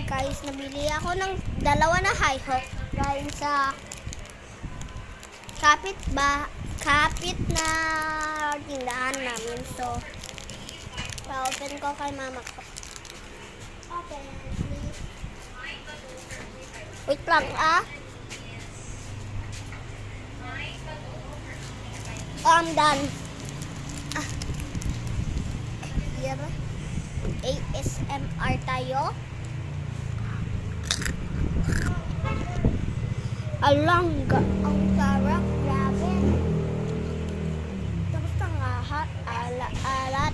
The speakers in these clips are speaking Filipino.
Hi guys, nabili ako ng dalawa na hi-ho galing sa kapit na tindahan namin. So, pa-open ko kay mama ko. Open, please. Wait lang I'm done. Here, ASMR tayo. Alangga, ang sarap, grabe. Tapos ang alat.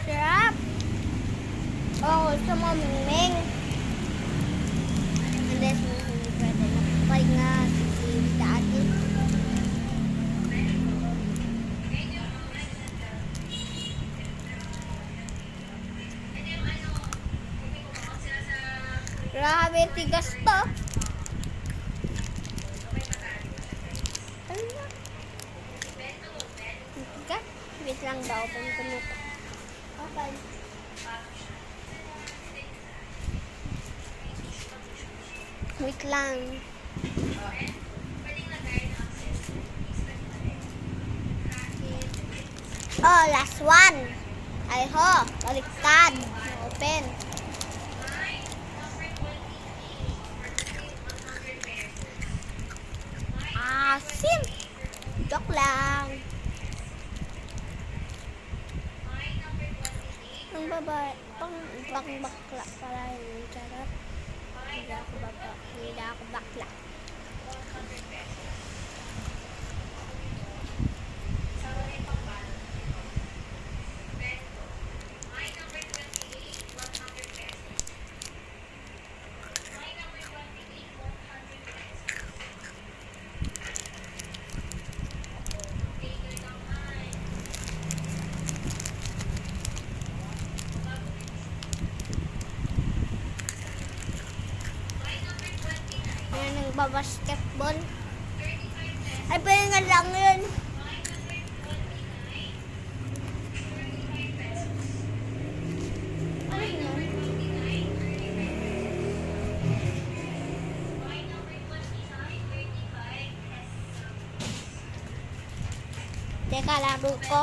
Sarap. Oh, gusto mo ming. Unless hindi pwede na pahinga si dati. Grabe, tigas to. Tigas? Wait lang daw, open ko na to. Open. Wait lang. Oh, last one. Ay ho, baliktad. Open. Asim. Joke lang. Ang babae, pang bakla pala yung charap. Hindi ako bakla. Basketball. Ay, pahinga lang yun. Ano yun? Teka, laro ko.